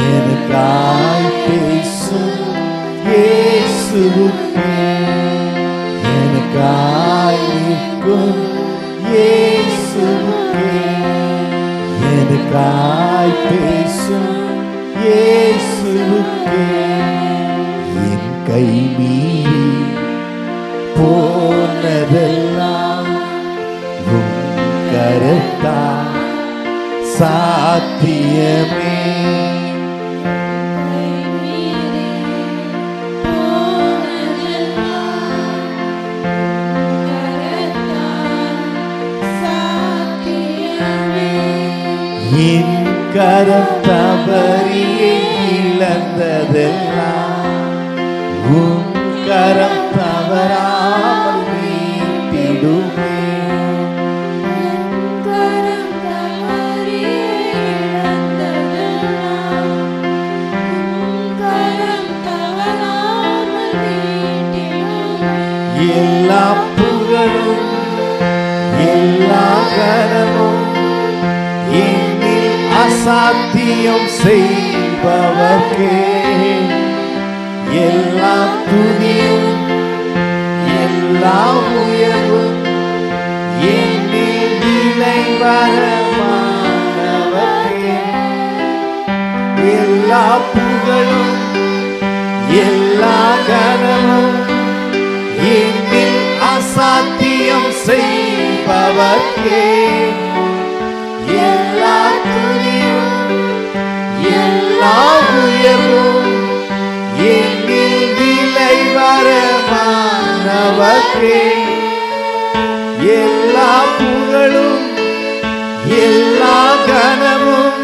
எனக்காய் பேசும் இயேசுவுக்கே எனக்காய் நிற்கும் இயேசுவுக்கே எனக்காய் பேசும் இயேசுவுக்கே. என் கை மீறி போனதெல்லாம் உம் கரத்தால் சாத்தியமே. என் கரம் தவறியே இழந்ததெல்லாம் உம் கரம் தவறாமல் மீட்டிடுமே. எல்லா புகழும் எல்லா கனமும் என்னில் அசாத்தியம் செய்பவர்க்கே எல்லா துதியும் எல்லா உயர்வும் என்னில் நிலை வரமானவர்க்கே.
செய்பவர்க்கே எல்லா துதியும் எல்லா உயர்வும் என்னில் விலை வரமானவர்க்கே எல்லா புகழும் எல்லா கனமும்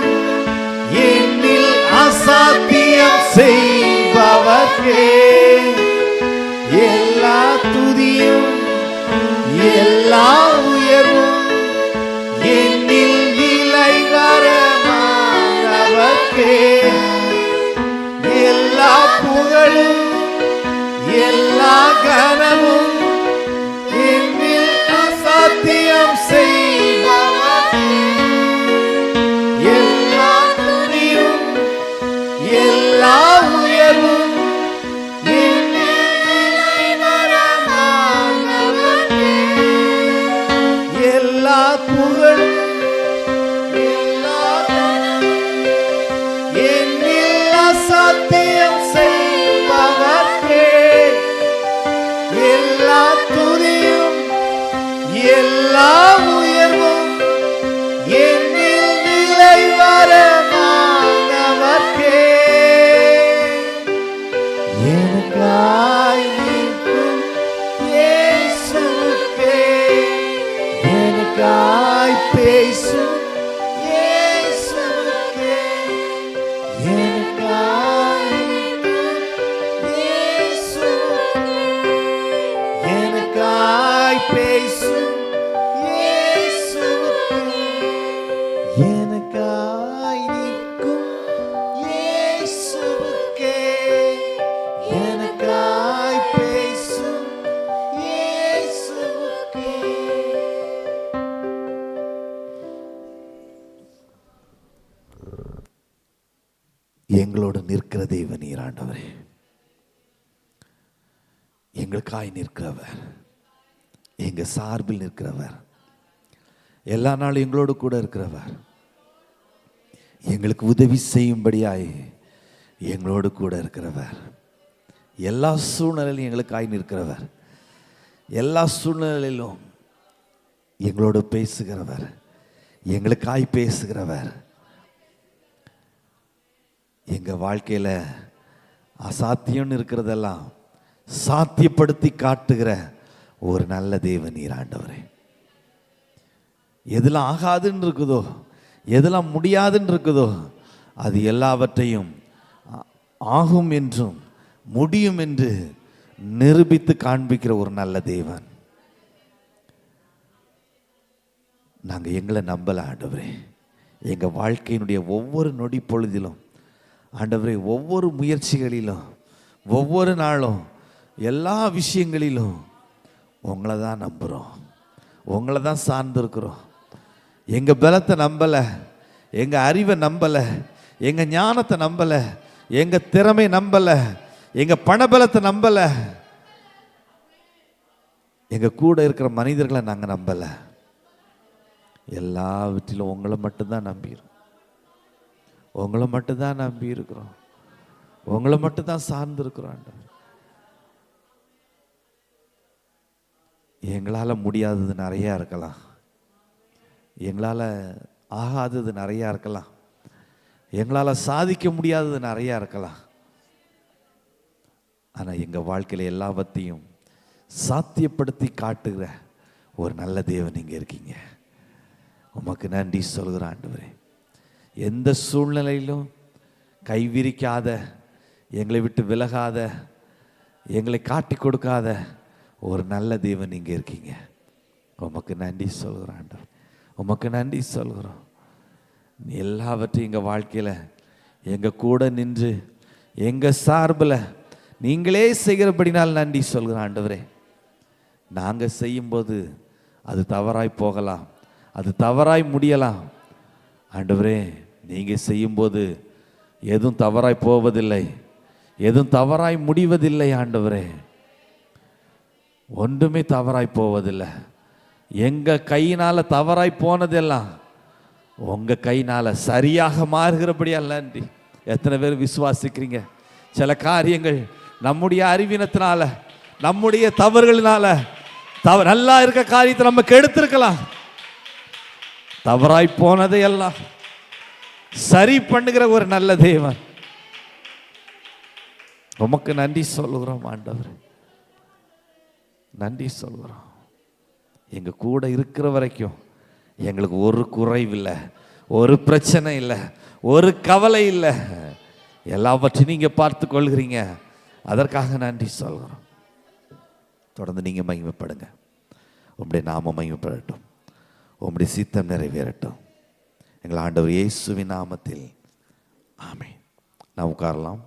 என்னில் அசாத்தியம் செய்பவர்க்கே எல்லா துதியும் எல்லா உயர்வும் என்னில் விலை வரமானவர்க்கே எல்லா புகழும் எல்லா கனமும் என்னில் அசாத்தியம் செய்பவர்க்கே எல்லா துதியும் எல்லா உயர்வும் என்னில் விலை வரமானவர்க்கே எல்லா புகழும் எல்லா என்னில் அசாத்தியம் செய்பவர்க்கே எல்லா துதியும் எல்லா உயர்வும் என்னில் விலை வரமானவர்க்கே எனக்காய் நிற்கும் இயேசுவுக்கே எனக்காய் பேசும் இயேசுவுக்கே எனக்காய் நிற்கும் இயேசுவுக்கே எனக்காய் பேசும் இயேசுவுக்கே எனக்காய் நிற்கும் இயேசுவுக்கே எனக்காய் பேசும் இயேசுவுக்கே. எங்களோடு நிற்கிற தேவன் நீர் ஆண்டவரே, எங்களுக்காய் நிற்கிறவர், எங்க சார்பில் நிற்கிறவர், எல்லா நாளும் எங்களோடு கூட இருக்கிறவர், எங்களுக்கு உதவி செய்யும்படியாய் எங்களோடு கூட இருக்கிறவர், எல்லா சூழ்நிலையிலும் எங்களுக்காய் நிற்கிறவர், எல்லா சூழ்நிலையிலும் எங்களோடு பேசுகிறவர், எங்களுக்காய் பேசுகிறவர், எங்க வாழ்க்கையில அசாத்தியம்னு இருக்கிறதெல்லாம் சாத்தியப்படுத்தி காட்டுகிற ஒரு நல்ல தேவன் நீர் ஆண்டவரே. எதெல்லாம் ஆகாதுன்னு இருக்குதோ, எதெல்லாம் முடியாதுன்னு இருக்குதோ, அது எல்லாவற்றையும் ஆகும் என்றும் முடியும் என்று நிரூபித்து காண்பிக்கிற ஒரு நல்ல தேவன். நாங்கள் எங்களை நம்பல ஆண்டவரே. எங்கள் வாழ்க்கையினுடைய ஒவ்வொரு நொடி பொழுதிலும் ஆண்டவரே, ஒவ்வொரு முயற்சிகளிலும், ஒவ்வொரு நாளும், எல்லா விஷயங்களிலும் உங்களை தான் நம்புகிறோம், உங்களை தான் சார்ந்திருக்கிறோம். எங்கள் பலத்தை நம்பலை, எங்கள் அறிவை நம்பலை, எங்கள் ஞானத்தை நம்பலை, எங்கள் திறமை நம்பலை, எங்கள் பணபலத்தை நம்பலை, எங்கள் கூட இருக்கிற மனிதர்களை நாங்கள் நம்பலை. எல்லாவற்றிலும் உங்களை மட்டும்தான் நம்பிக்கிறோம், உங்களை மட்டும்தான் நம்பி இருக்கிறோம், உங்களை மட்டும்தான் சார்ந்திருக்கிறோம். எங்களால் முடியாதது நிறையா இருக்கலாம், எங்களால் ஆகாதது நிறையா இருக்கலாம், எங்களால் சாதிக்க முடியாதது நிறையா இருக்கலாம். ஆனால் எங்கள் வாழ்க்கையில் எல்லாவற்றையும் சாத்தியப்படுத்தி காட்டுகிற ஒரு நல்ல தேவன் இங்கே இருக்கீங்க. உமக்கு நன்றி சொல்கிற ஆண்டவரே. எந்த சூழ்நிலையிலும் கைவிரிக்காத, எங்களை விட்டு விலகாத, எங்களை காட்டி கொடுக்காத ஒரு நல்ல தேவன் இங்கே இருக்கீங்க. உமக்கு நன்றி சொல்கிறோம் ஆண்டவர், உமக்கு நன்றி சொல்கிறோம். எல்லாவற்றையும் எங்கள் வாழ்க்கையில் எங்கள் கூட நின்று எங்கள் சார்பில் நீங்களே செய்கிறபடினால் நன்றி சொல்கிறோம் ஆண்டவரே. நாங்கள் செய்யும்போது அது தவறாய் போகலாம், அது தவறாய் முடியலாம். ஆண்டவரே, நீங்கள் செய்யும்போது எதுவும் தவறாய் போவதில்லை, எதுவும் தவறாய் முடிவதில்லை. ஆண்டவரே, ஒன்றுமே தவறாய் போவதில்லை. எங்கள் கையினால் தவறாய் போனதெல்லாம் உங்கள் கையினால் சரியாக மாறுகிறபடியா நன்றி. எத்தனை பேர் விசுவாசிக்கிறீங்க? சில காரியங்கள் நம்முடைய அறிவீனத்தினால, நம்முடைய தவறுகளினால நல்லா இருக்க காரியத்தை நம்ம கெடுத்திருக்கலாம். தவறாய் போனதை எல்லாம் சரி பண்ணுகிற ஒரு நல்ல தேவன். உமக்கு நன்றி சொல்லுகிறோம் ஆண்டவர், நன்றி சொல்லுகிறோம். எங்க கூட இருக்கிற வரைக்கும் எங்களுக்கு ஒரு குறைவில்லை, ஒரு பிரச்சனை இல்லை, ஒரு கவலை இல்லை. எல்லாவற்றையும் நீங்க பார்த்து கொள்கிறீங்க. அதற்காக நன்றி சொல்கிறோம். தொடர்ந்து நீங்க மகிமைப்படுங்க. உம்முடைய நாமம் மகிமைப்படட்டும், உம்முடைய சித்தம் நிறைவேறட்டும். எங்கள் ஆண்டவர் இயேசுவின் நாமத்தில் ஆமென். நாம் உட்காரலாம்.